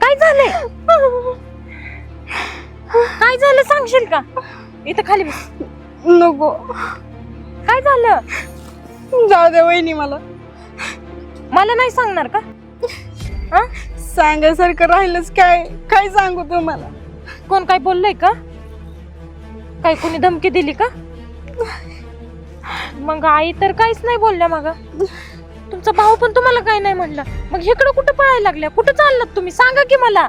काय झालंय? काय झालं सांगशील का? इथं खाली बस. नको, काय झालं? जाऊ दे वहिनी. मला नाही सांगणार का? हा? सांगायसारखं राहिलंच काय? काय सांगू तुम्हाला? कोण काय बोललंय का? काय कोणी धमकी दिली का? मग आई तर काहीच नाही बोलल्या. मग तुमचा भाऊ पण तुम्हाला काय नाही म्हणलं. मग इकडं कुठं पळायला लागल्या? कुठं चाललात तुम्ही? सांगा की मला.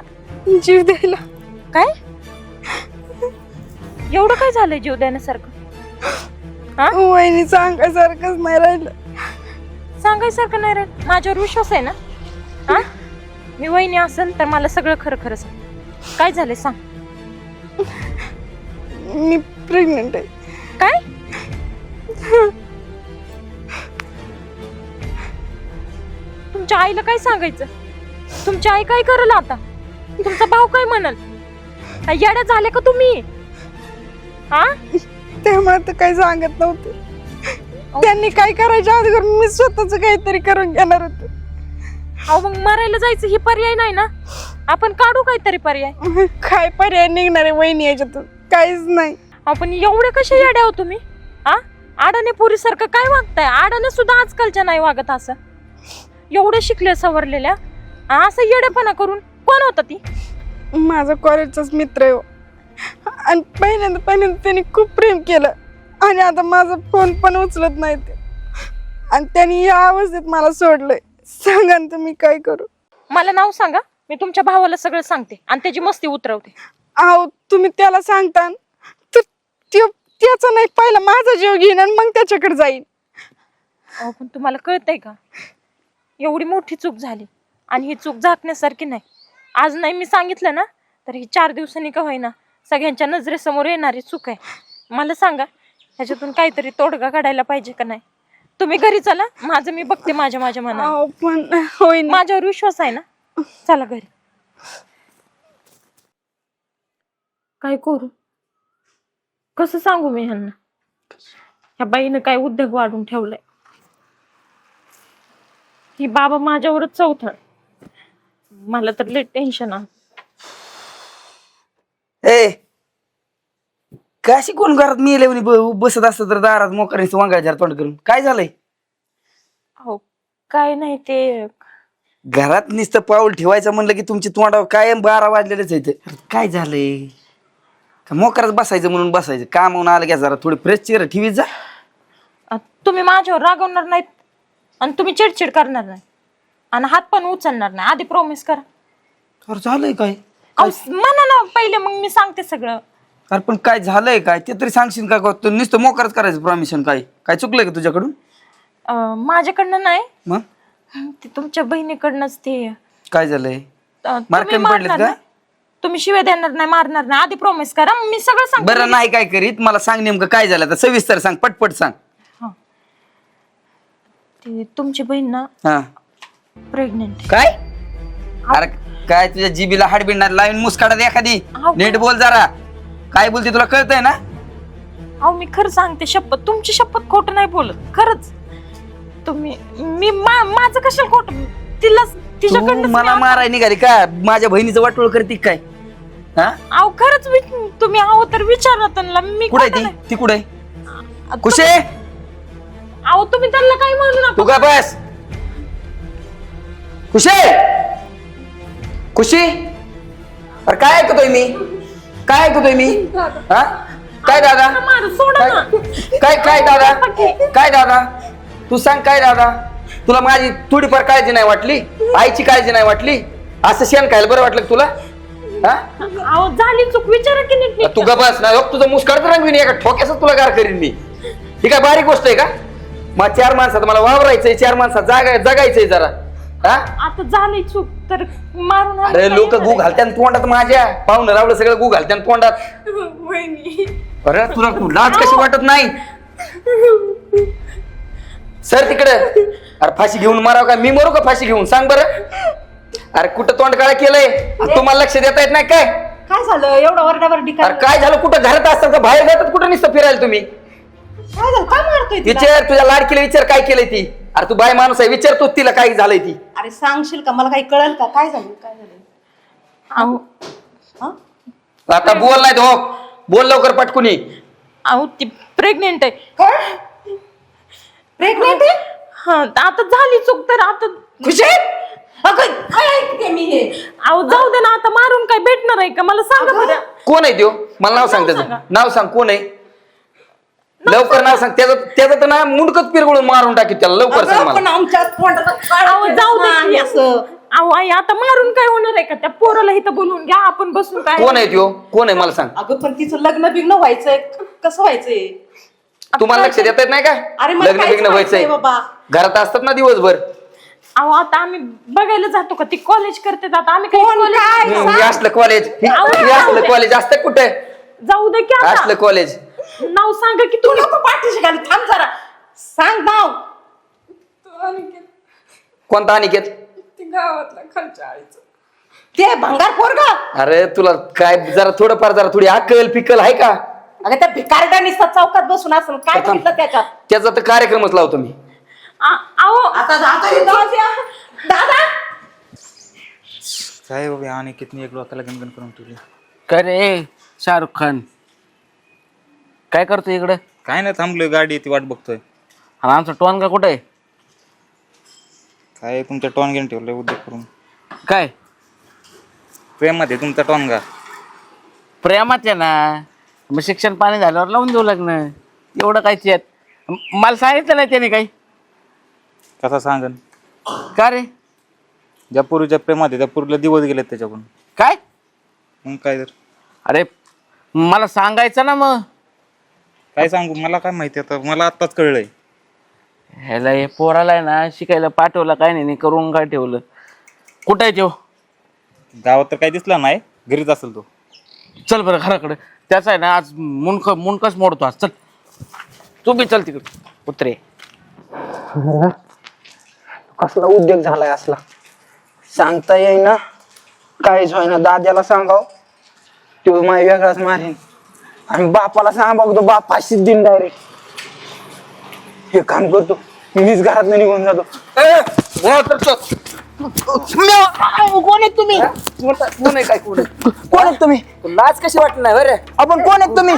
जीव द्यायला. काय एवढं काय झालंय जीव देण्यासारखं? वहिनी सांगायसारखंच नाही राहिलं. सांगायसारखं नाही रे. माझ्यावर विश्वास आहे ना? हा, मी वहिनी असेल तर मला सगळं खरं खरं सांग. काय झालंय सांग. मी प्रेग्नेंट आहे. काय? तुमच्या आईला काय सांगायचं? तुमची आई काय करल आता? तुमचा भाऊ काय म्हणल? येड्या झाले का तुम्ही? हा, त्यामुळे तर काही सांगत नव्हते. त्यांनी काय करायच्या अगोदर मी स्वतःच काहीतरी करून घेणार होते. अहो मग मारायला जायचं ही पर्याय नाही ना. आपण काढू काहीतरी पर्याय. काय पर्याय निघणार आहे वहिनी याच्यातून? काहीच नाही. आपण एवढे कसे येड्या हो तुम्ही? हा, आडाने पुरी सारखं काय वागताय? आडाने सुद्धा आजकालच्या नाही वागत असं. एवढे शिकले सवरलेल्या असं येडेपणा करून. कोण होता ती? माझा कॉलेजचाच मित्र आहे. आणि पहिल्यांदा त्यांनी खूप प्रेम केलं आणि आता माझा फोन पण उचलत नाही ते. आणि त्यांनी या अवस्थेत मला सोडलंय. सांगा ना तुम्ही काय करू? मला नाव सांगा. मी तुमच्या भावाला सगळं सांगते आणि त्याची मस्ती उतरवते. अहो तुम्ही त्याला सांगता तर त्याचा नाही, पहिला माझा जीव घेईन आणि मग त्याच्याकडे जाईन. अहो पण तुम्हाला कळतंय का? एवढी मोठी चूक झाली आणि ही चूक झाकण्यासारखी नाही. आज नाही मी सांगितलं ना तर ही 4 दिवसांनी का होईना सगळ्यांच्या नजरेसमोर येणारी चूक आहे. मला सांगा ह्याच्यातून काहीतरी तोडगा काढायला पाहिजे का नाही? तुम्ही घरी चला. माझं मी बघते माझ्या मनाने. अहो पण होईन. माझ्यावर विश्वास आहे ना? चला घरी. काय करू? कसं सांगू मी ह्यांना? ह्या बाईनं काय उद्योग वाढून ठेवलाय. ही बाबा माझ्यावरच चौथळ. मला तर लय टेन्शन आहे. ए काशी कोण घरात मेले बसत असत तर दारात मोकरीच वांगायच्या तोंड करून. काय झालंय? हो काय नाही ते घरात नुसतं पाऊल ठेवायचं म्हणलं की तुमची तोंडावर कायम 12 वाजलेलेच आहेत. काय झालंय? का मोकराच बसायचं म्हणून बसायचं? कामावून आलं की जरा थोडी फ्रेश चेहरा ठेवीत जा. तुम्ही माझ्यावर रागवणार नाहीत आणि तुम्ही चिडचिड करणार नाही आणि हात पण उचलणार नाही. आधी प्रॉमिस करा. अरे झालंय काय? म्हणा ना पहिले, मग मी सांगते सगळं. अरे पण काय झालंय काय ते तरी सांगशील का? तू नुसतं मोकरच करायचं प्रॉमिशन? काय काय चुकलंय का तुझ्याकडून? माझ्याकडनं नाही, मग ते तुमच्या बहिणीकडनंच. ते काय झालंय? तुम्ही मार्क कमी मारणार पडलेत का? नाही. तुम्ही शिव्या देणार नाही, मारणार नाही. आधी प्रॉमिस करा, मी सगळं सांगते. बरं नाही काय करीत, मला सांग नेमकं काय झालं तर सविस्तर सांग, पटपट सांग. ते तुमची बहीण ना हा प्रेग्नेंट. काय? अरे काय तुझ्या जीबीला हाडबिंडा लावून मुसकाडा दे एखादी. नीट बोल जरा. काय बोलते तुला कळतंय ना? अहो मी खरं सांगते, शपथ, तुमची शपथ, खोटं नाही बोलत. खरंच तुम्ही माझं कशाला खोट? तिच्याकडनं मला माराय निघाली का? माझ्या बहिणीचं वाटोळ करते काय? हा अहो खरंच तुम्ही आहो तर विचारा त्यांना. मी कुठे ती कुठे कुशे? अहो तुम्ही त्यांना काही म्हणू तू नका. का बस खुशी खुशी. अरे काय ऐकतोय मी? काय ऐकतोय मी? हा काय दादा? सोडा ना. काय काय दादा? काय दादा? तू सांग काय दादा? तुला माझी थोडीफार काळजी नाही वाटली? आईची काळजी नाही वाटली? असं शेण खायला बरं वाटलं तुला? अहो झाली चूक, विचारा की नीट. तू का बस ना. तुझं मुस्काड रंगविणी एका ठोक्याच तुला गार करीन मी. ही काय बारीक गोष्ट आहे का? मग 4 माणसात मला वावरायचंय, 4 माणसात जगायचंय जरा. आता झाली चूक तर मारून. अरे लोक गु घालत्यान तोंडात, माझ्या पाहुणं रावलं सगळं गु घालत्यान तोंडात. अरे तुला लाज कशी वाटत नाही? सर तिकडे. अरे फाशी घेऊन माराव का? मी मरू का फाशी घेऊन? सांग बरं. अरे कुठं तोंड काळा केलंय तुम्हाला लक्ष देता येत नाही काय? काय झालं एवढं वरडावरडी काय अरे काय झालं? कुठं घरात असतात का बाहेर जातात? कुठं नुसतं फिरायला तुम्ही? काय झालं काय मारतोय तिला? विचार तुझ्या लाडकीला विचार काय केलंय ती. अरे तू बाय माणूस आहे, विचार तू तिला काय झालंय ती. अरे सांगशील का मला काही कळेल का काय झालं काय झालं अहो हा? आता बोल नाही तो, बोल लवकर पटकुनी. अहो ती प्रेग्नेंट आहे. काय प्रेग्नेंट आहे? हा आता झाली चूक तर आता खुशी अगं काय ऐकते मी हे अहो जाऊ दे ना, आता मारून काय भेटणार आहे का मला सांगा बरं. कोण आहे त्यो? मला नाव सांग त्याचं. नाव सांग कोण आहे? लवकर नाव सांग. त्याचं तर ना मुंडकच पिरगुळून मारून टाकी त्याला. लवकर सांग अगं, पण मला. आमच्या तोंडाला काय अहो जाऊ दे आणि की. असं अहो आई आता मारून काय होणार आहे का? त्या पोराला इथं बोलवून घ्या, आपण बसून काय. कोण आहे त्यो? कोण आहे मला सांग. अगं पण तिचं लग्न बिग्न व्हायचंय कसं व्हायचंय तुम्हाला लक्ष देता येत नाही का? अरे मला लग्न काहीच बिग्न व्हायचंय माहित नाही बाबा. घरात असतात ना दिवसभर. अहो आता आम्ही बघायला जातो का ती कॉलेज करते आता आम्ही कोण college- काय? हे असलं कॉलेज, हे असलं कॉलेज असतं कुठे? जाऊ दे की आता. असलं कॉलेज. नाव सांगा की तू तू. नको पाठीशी घाल थांब जरा सांग नाव कोणता अनिकेत? गावातला खालच्या आळीचं. ते भंगार पोरगा अरे तुला काय जरा थोडंफार जरा थोडी अक्कल पिकल आहे का? अगं त्या भिकारडा निसता चौकात बसून असेल काय बघितलं त्याच्यात त्याचा तर कार्यक्रमच लावतो मी. अहो आता दादा काय बाबा आणि कितनी एक लोकाला गणगण करून ठेवली. काय रे शाहरुख खान काय करतो इकडे? काय नाही थांबलोय, गाडी ती वाट बघतोय. आणि आमचा टोनगा कुठे आहे? काय तुमच्या टॉन घेऊन ठेवलंय उद्योग करून. काय प्रेमात आहे तुमचा टॉनगा. प्रेमात आहे ना, मग शिक्षण पाणी झाल्यावर लावून देऊ लग्न. एवढं काय त्यात? मला सांगितलं नाही त्याने काही. कसा सांगन? का रे ज्या पोरीच्या प्रेमात आहे त्या पोरीला दिवस गेलेत त्याच्याकडून. काय? मग काय तर अरे मला सांगायचं ना मग. काय सांगू, मला काय माहिती आता, मला आत्ताच कळलंय. ह्याला हे पोराला आहे ना शिकायला पाठवलं काय नाही करून काय ठेवलं. कुठं आहे तो? गावात तर काही दिसला नाही, घरीच असेल तो. चल बरं घराकडे. त्याचा आहे ना आज मुंडकच मोडतो आज. चल तू बी चल तिकडे उतरे. कसला उद्योग झालाय असला सांगता येईना. काहीच होईना. दाद्याला सांगाव तो माय वेगळाच मारेन आणि बापाला सांगा बघतो बाप फाशीच देईन डायरेक्ट. हे काम करतो मीच घरात निघून जातो. कोण आहेत तुम्ही? कोण आहे काय? कोण आहे? कोण आहेत तुम्ही? लाज कशी वाटली नाही बरं आपण कोण आहेत तुम्ही?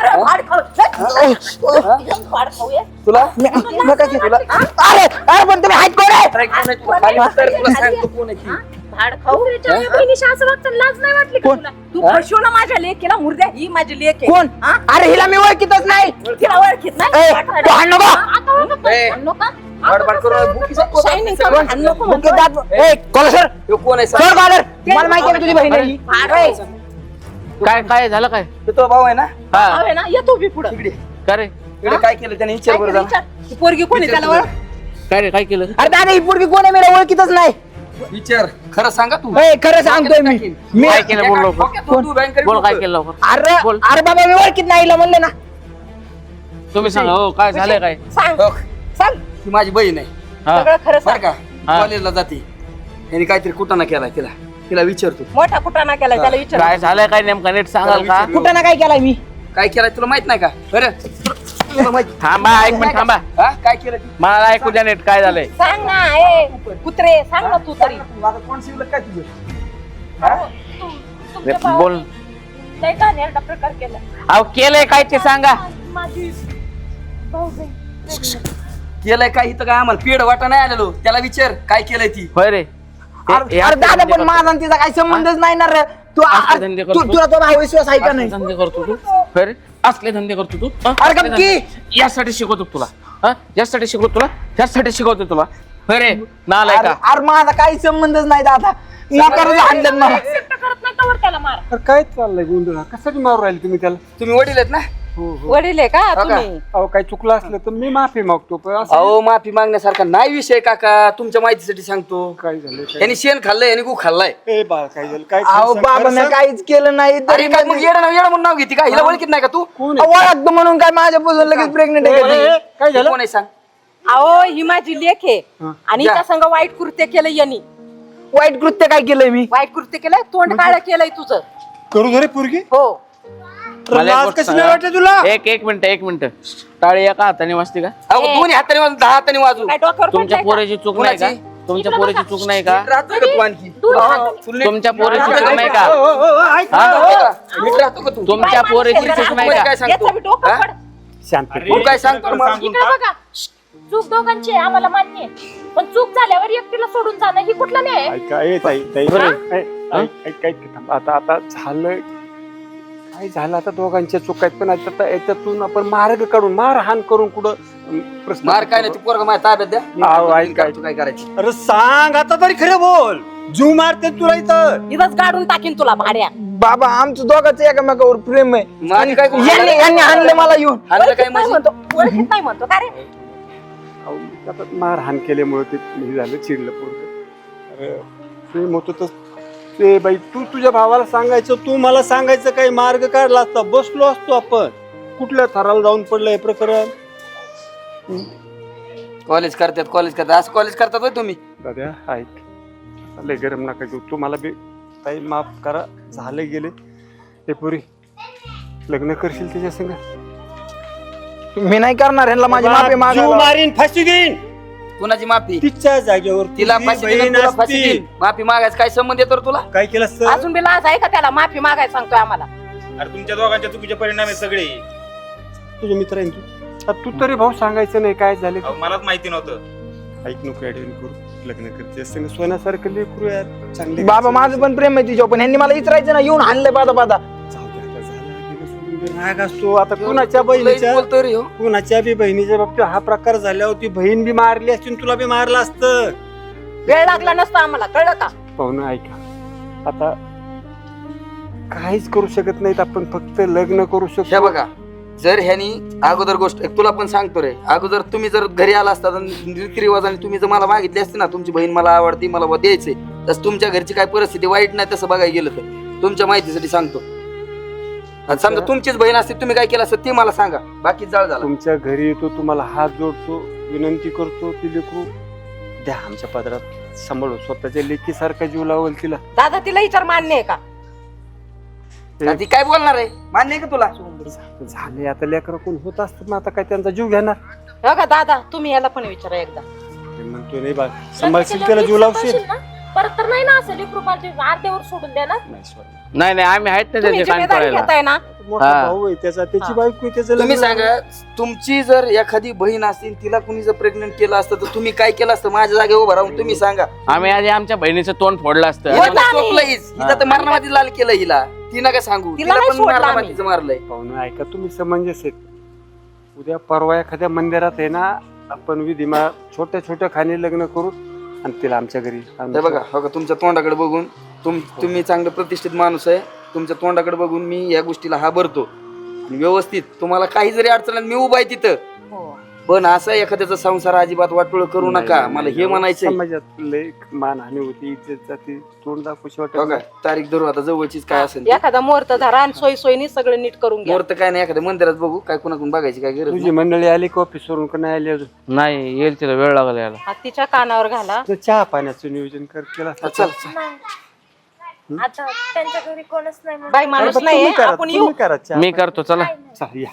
तुला? तुला अरे अरे पण तुम्ही आहेत कोण आहे? कोण आहे तुला? खाली उतर, तुला सांगतो कोण आहे ती. असं वागतं, लाज नाही वाटली का तुला? तू फसवलं माझ्या लेकीला मुर्द्या ही माझी लेक आहे कोण? हा? अरे हिला मी ओळखीतच नाही. तिला ओळखीत ए, नाही तू हाण नको. ए, बडबड करू नका. बुकीचं पोत शायनिंग असतं करून सगळं. हाण नको बुके दात ए कॉलर ह्यो कोण आहे? सर कॉलर मला माहिती आहे तुझी बहीण आहे ही. अरे काय काय झालं काय? ह्यो तुझा भाऊ आहे ना? हा आहे ना येतो बी पुढे इकडे का रे इकडे काय केलं त्याने? विचार बरं जरा. पोरगी कोणी त्याला ओळख काय रे काय केलं? अरे दादा ही पोरगी कोण आहे मला ओळखीतच नाही. विचार खरं सांगा तू. ए, खरं सांगतोय मी काय केलं बोल लवकर. तू बँकेत बोल काय बोल. केलं लवकर. अरे बोल. अरे बाबा मी ओळखीत नाही हिला म्हणलं ना. तुम्ही सांगा हो काय झालंय काय? सांग हो, सांग ती माझी बहीण आहे हा सगळं खरं बरं सांग का? हा. कॉलेजला जाते. त्यांनी काहीतरी कुटाणा केलाय तिला. तिला विचारतो मोठा कुटाणा केलाय त्याला विचार काय झालंय काय नेमका नीट सांगाल का? कुठं ना काय केलाय मी? काय केलाय तुला माहित नाही का? बरं तुला माहित थांबा एक मिनिट थांबा. हा? काय केलं ती? मला ऐकू द्या नीट काय झालंय. सांग ना ए कुत्रे सांग ना तू तरी आता कोण शिकलं काय तुझं? बोल. लय घाणेरडा प्रकार केला. अहो केलंय काय ते सांगा. माझी भाऊबहीण केलंय काय? इथं काय आम्हाला पेड वाटा नाही आलेलो. त्याला विचार काय केलंय ती. होय रे. अरे अरे दादा पण माझा आणि तिचा काही संबंधच नाही ना रे. तू असले धंदे करतो. तुला तो भाऊ विश्वास आहे का असले नाही? धंदे करतो तू होय रे? असले धंदे करतो तू हं? अरे असले गप्प की. धंदे. यासाठी शिकवतो तुला हं? यासाठी शिकवतो तुला यासाठी शिकवतो तुला होय रे नालाय अरे का? अरे माझा काही संबंधच नाही दादा. मोकारच आणलं मला. एक्सेप्ट करत नाही तवर त्याला मार. अरे काय चाललंय गोंधळ? कशासाठी मारू राहिले तुम्ही त्याला? तुम्ही वडील आहेत ना? वडील आहे का तुम्ही अहो काही चुकलं असलं तर मी माफी मागतो, पण असं अहो माफी मागण्यासारखा नाही विषय काका. तुमच्या माहितीसाठी सांगतो. काय झालं? यांनी शेण खाल्लंय आणि गु खाल्लाय. ए बाळ काय झालं? काय अहो खरं बाबा सांग, मी खरं काहीच केलं नाही. अरे काय मग येडं म्हणून नाव घेते का? हिला ओळखीत नाही का तू? कोण आहे? ओळखतो म्हणून काय माझ्यापासून लगेच प्रेग्नेंट आहे का ती? काय झालं? कोण आहे सांग? अहो ही माझी लेक आहे आणि जा. त्या संग वाईट कृत्य केलं यांनी वाईट कृत्य काय केलंय मी? वाईट कृत्य केलंय, तोंड काळं केलंय तुझं. करू दे रे पोरगी. हो. मला एक लाज गोष्ट कशी नाही सांगा. वाटत तुला? एक मिनिट टाळी एका हाताने वाजते का? अहो, दोन्ही हाताने वाजू, 10 हाताने वाजू. काय डोक्यावर तुमच्या पडलंय का? पोरीची चूक नाही का? कोणाची? तुमच्या पोरीची चूक नाही का? नीट राहतो का तू आणखी? तुमच्या पोरीची चूक नाही का? ऐक हा? नीट राहतो का तू? तुमच्या पोरीची चूक नाही का? काय सांगतो? याचं बी डोकं हा? पड. शांत. तू काय सांगतो मला? इकडे बघा, चूक दोघांची आहे, आम्हाला मान्य आहे. पण चूक झाल्यावर एकटीला सोडून जाणं ही कुठला नाही आहे? ऐका ए ताई ताई ऐक थांब. आता झालं काय झालं, आता दोघांच्या चूक आहेत, पण आता याच्यातून आपण मार्ग काढून मारहाण करून कुठं प्रश्न मार काय नाही, तू पोरगा माझ्या ताब्यात द्या. अहो, ऐक, तू काय करायचं? अरे सांग आता तरी खरं बोल. जीव मारते तुला इथं. इथंच गाडून टाकीन तुला भाड्या. बाबा आमचं दोघांचं एकामेकावर प्रेम आहे. माझी काय यांनी आणलं मला येऊन. हाणलं काय ओळखीत नाही म्हणजे? म्हणतो, ओळखीत नाही म्हणतो का रे? अहो, आता मारहाण केल्यामुळे ते हे झालं, चिडलं पोरगं. अरे प्रेम होतं तर ते बाई तू तुझ्या भावाला सांगायचं, तू मला सांगायचं, काही मार्ग काढला असता, बसलो असतो आपण. कुठल्या थराला जाऊन पडलं हे प्रकरण? कॉलेज करतात असं कॉलेज करतात होय तुम्ही? दादा ऐक, लय गरम नका घेऊ. तू मला बी ताई माफ करा, झाले गेले. हे पुरी लग्न करशील त्याच्या संग? मी नाही करणार ह्यांना माझी माफी जीव मागायला. मारीन, फाशी देईन कुणाची माफी? तिच्या जागेवर. तिला तुझी फाशी बहीण देईन, तुला फाशी असती. देईन. माफी मागायचं काय संबंध येतो रे तुला? काय केलं असतं? अजून बी लाज आहे का त्याला? माफी मागायला सांगतोय आम्हाला. अरे तुमच्या दोघांच्या चुकीचे परिणाम आहेत सगळे. तुझे मित्र आहे तू. आता तू तरी भाऊ सांगायचं नाही काय झाले. अहो, मलाच माहिती नव्हतं. ऐक नको ऍडमिन करू, लग्न करते संग सोन्यासारखं लेकरू यार, चांगले. बाबा माझं पण प्रेम आहे तिच्यावर, पण ह्यांनी मला विचारायचं ना, येऊन आणलंय पादा पादा. जाऊ दे आता, झालं गेलं, सोडून दे. राग असतो आता कुणाच्या लई बहिणीच्या, बोलतोय रे हो. कुणाच्या बी बहिणीच्या बाबतीत हा प्रकार झाल्यावर ती बहीण बी मारली असती आणि तुला बी मारलं असतं. वेळ लागला नसता आम्हाला, कळलं का? पाहुणं ऐका, आता काहीच करू शकत नाहीत आपण, फक्त लग्न करू हे शकतो. बघा, जर ह्यानी अगोदर गोष्ट एक तुला पण सांगतो रे, अगोदर तुम्ही जर घरी आला असता तर रीतिरिवाजाने तुम्ही जर मला मागितली असते ना, तुमची बहीण मला आवडती, मला द्यायचंय, तसं तुमच्या घरची काय परिस्थिती वाईट नाही तसं बघायला गेलं तर तुमच्या माहितीसाठी सांगतो. आता समजा तुमचीच बहीण असते, तुम्ही काय केलं असतं ते मला सांगा, बाकी जाळ झाला. तुमच्या घरी येतो, तुम्हाला हात जोडतो, विनंती करतो, ती लेकरू द्या आमच्या पदरात सांभाळून, स्वतःच्या लेकीसारखा जीव लावल तिला. दादा तिला विचार मान्य आहे का? आता ती काय बोलणार आहे, मान्य आहे का तुला? झाले आता, लेकर कोण होत असतात ना, आता काय त्यांचा जीव घेणार. हो का दादा, तुम्ही याला पण विचारा एकदा. ते म्हणतो नाही बा, सांभाळशील त्याला, जीव लावशील. परत तर नाही ना असं लेकरू पालटी अर्ध्यावर सोडून द्या ना. नाही आम्ही आहेत ना तुम्ही त्याचे कान जिम्मेदारी पडायला. घेताय ना? मोठा हा. भाऊ आहे त्याचा, त्याची बायको आहे, त्याचं तुम्ही लग्न. सांगा, तुमची जर एखादी बहीण असतील, तिला कुणी जर प्रेग्नेंट केलं असतं तर तुम्ही काय केलं असतं? माझ्या जागेवर उभं राहून तुम्ही सांगा. आम्ही आधी आमच्या बहिणीचं तोंड फोडलं असतं. हिला तर चोपलंयच. हिला तर मरणामध्ये लाल केलं हिला. तिला काय सांगू? तिला तिला नाही पण सोडलं मरणामातीचं मारलंय. पाहुणं ऐका, तुम्ही समंजस आहेत. उद्या परवा एखाद्या मंदिरात आहे ना, आपण विधिमा छोट्या छोट्या खाणी लग्न करू आणि तिला आमच्या घरी आणू. हे बघा, हो का, तुमच्या तोंडाकडे बघून तुम्ही चांगलं प्रतिष्ठित माणूस आहे, तुमच्या तोंडाकडे बघून मी या गोष्टीला हा भरतो आणि व्यवस्थित तुम्हाला काही जरी अडचण आली, मी उभा आहे तिथं. पण असं एखाद्याचा संसार अजिबात वाटोळ करू नका, मला हे म्हणायचंय. समाजात लय मानहानी होती, इज्जत जाते, तोंड दाखवशी हो वाटत. का, तारीख धरू आता, जवळचीच काय असेल ते. एखादा मुहूर्त धरा आणि सोयी सोयीने सगळं नीट करून घ्या. मुहूर्त काय नाही, एखाद्या मंदिरात बघू, काय कुणाकडून बघायची काय गरज तुझी नाही. मंडळी आली का ऑफिसवरून का नाही आली अजून? नाही येईल तिला वेळ लागला यायला. हात तिच्या कानावर घाला. तर चहा पाण्याचं नियोजन कर केलं असतं. चल चल. आता त्यांच्या घरी कोणच नाही म्हणून. बाई माणूस तुम्ही नाही, करा, आपण येऊ. तुम्ही करा चहा. मी करतो चला. चला, या.